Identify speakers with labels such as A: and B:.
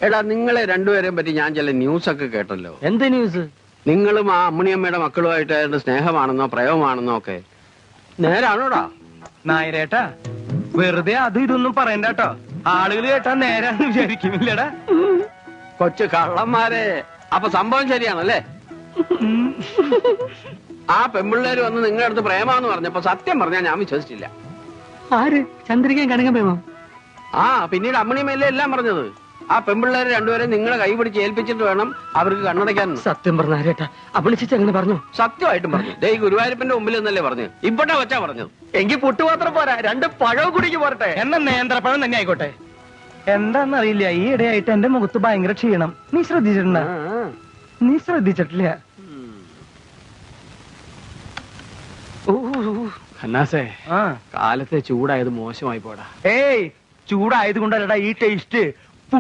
A: എടാ നിങ്ങളെ രണ്ടുപേരെയും പറ്റി ഞാൻ ചില ന്യൂസൊക്കെ കേട്ടല്ലോ.
B: എന്ത് ന്യൂസ്?
A: നിങ്ങളും ആ അമ്മിണിയമ്മയുടെ മക്കളുമായിട്ട് സ്നേഹമാണെന്നോ പ്രേമമാണെന്നോ ഒക്കെ നേരാണോടാ?
C: നായരേട്ടാ വെറുതെ അതും ഇതൊന്നും പറയണ്ട കേട്ടോ. ആളുകൾ കേട്ടാ നേരാന്ന് വിചാരിക്കുന്നില്ലടാ.
A: കൊച്ചു കള്ളന്മാരെ. അപ്പൊ സംഭവം ശരിയാണല്ലേ? ആ പെമ്പിള്ളേര് വന്ന് നിങ്ങളുടെ അടുത്ത് പ്രേമാന്ന് പറഞ്ഞപ്പോ സത്യം പറഞ്ഞാൽ ഞാൻ വിശ്വസിച്ചില്ല.
B: ആര്? ചന്ദ്രികയും കണങ്ങ പ്രേമം?
A: ആ പിന്നീട് അമ്മിണിയമ്മയല്ലേ എല്ലാം പറഞ്ഞത്. ആ പെമ്പിള്ളേര് രണ്ടുപേരെ നിങ്ങളെ കൈ പിടിച്ച് ഏൽപ്പിച്ചിട്ട് വേണം അവർക്ക് കണ്ണടയ്ക്കാൻ.
B: സത്യം പറഞ്ഞാരേട്ടാ അപ്പണിച്ചിട്ട് എങ്ങനെ പറഞ്ഞു?
A: സത്യമായിട്ടും പറഞ്ഞു. ദേ ഗുരുവായൂരപ്പന്റെ മുമ്പിൽ എന്നല്ലേ പറഞ്ഞു. ഇവിടെ വെച്ചാ പറഞ്ഞത്.
C: എങ്കിൽ പുട്ടുപാത്രം പോരാ, 2 പഴവും കുടിക്ക് പോരട്ടെ. എന്നാ നേന്ത്രപ്പഴം തന്നെ ആയിക്കോട്ടെ. എന്താന്നറിയില്ല, ഈ ഇടയായിട്ട് എന്റെ മുഖത്ത് ഭയങ്കര ക്ഷീണം. നീ ശ്രദ്ധിച്ചിട്ടുണ്ടോ? നീ ശ്രദ്ധിച്ചിട്ടില്ല.
A: ഖന്നാസേ, കാലത്തെ ചൂടായത് മോശമായി പോടാ.
C: ഏയ് ചൂടായത് കൊണ്ടല്ലടാ ഈ ടേസ്റ്റ്.